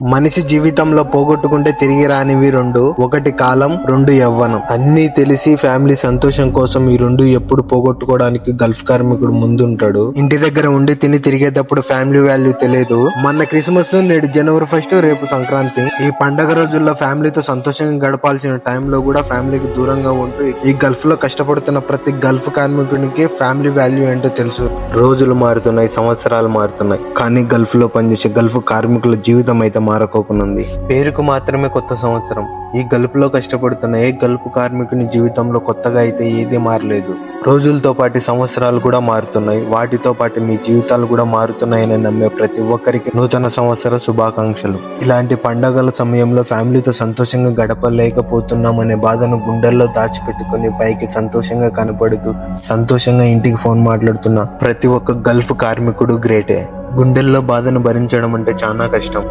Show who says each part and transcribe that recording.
Speaker 1: మనిషి జీవితంలో పోగొట్టుకుంటే తిరిగి రానివి రెండు. ఒకటి కాలం, రెండు యవ్వనం. అన్నీ తెలిసి ఫ్యామిలీ సంతోషం కోసం ఈ రెండు ఎప్పుడు పోగొట్టుకోవడానికి గల్ఫ్ కార్మికుడు ముందుంటాడు. ఇంటి దగ్గర ఉండి తిని తిరిగేటప్పుడు ఫ్యామిలీ వాల్యూ తెలియదు. మొన్న క్రిస్మస్, నేడు జనవరి 1, రేపు సంక్రాంతి. ఈ పండగ రోజుల్లో ఫ్యామిలీతో సంతోషంగా గడపాల్సిన టైంలో కూడా ఫ్యామిలీకి దూరంగా ఉంటూ ఈ గల్ఫ్ లో కష్టపడుతున్న ప్రతి గల్ఫ్ కార్మికుడికి ఫ్యామిలీ వాల్యూ ఏంటో తెలుసు. రోజులు మారుతున్నాయి, సంవత్సరాలు మారుతున్నాయి, కానీ గల్ఫ్ లో పనిచేసే గల్ఫ్ కార్మికుల జీవితం అయితే మారకోకునుంది. పేరుకు మాత్రమే కొత్త సంవత్సరం. ఈ గల్ఫ్ లో కష్టపడుతున్న ఏ గల్ఫ్ కార్మికుని జీవితంలో కొత్తగా అయితే ఏదీ మారలేదు. రోజులతో పాటు సంవత్సరాలు కూడా మారుతున్నాయి. వాటితో పాటు మీ జీవితాలు కూడా మారుతున్నాయని నమ్మే ప్రతి ఒక్కరికి నూతన సంవత్సర శుభాకాంక్షలు. ఇలాంటి పండగల సమయంలో ఫ్యామిలీతో సంతోషంగా గడపలేకపోతున్నామనే బాధను గుండెల్లో దాచిపెట్టుకుని పైకి సంతోషంగా కనపడుతూ సంతోషంగా ఇంటికి ఫోన్ మాట్లాడుతున్న ప్రతి ఒక్క గల్ఫ్ కార్మికుడు గ్రేటే. గుండెల్లో బాధను భరించడం అంటే చాలా కష్టం.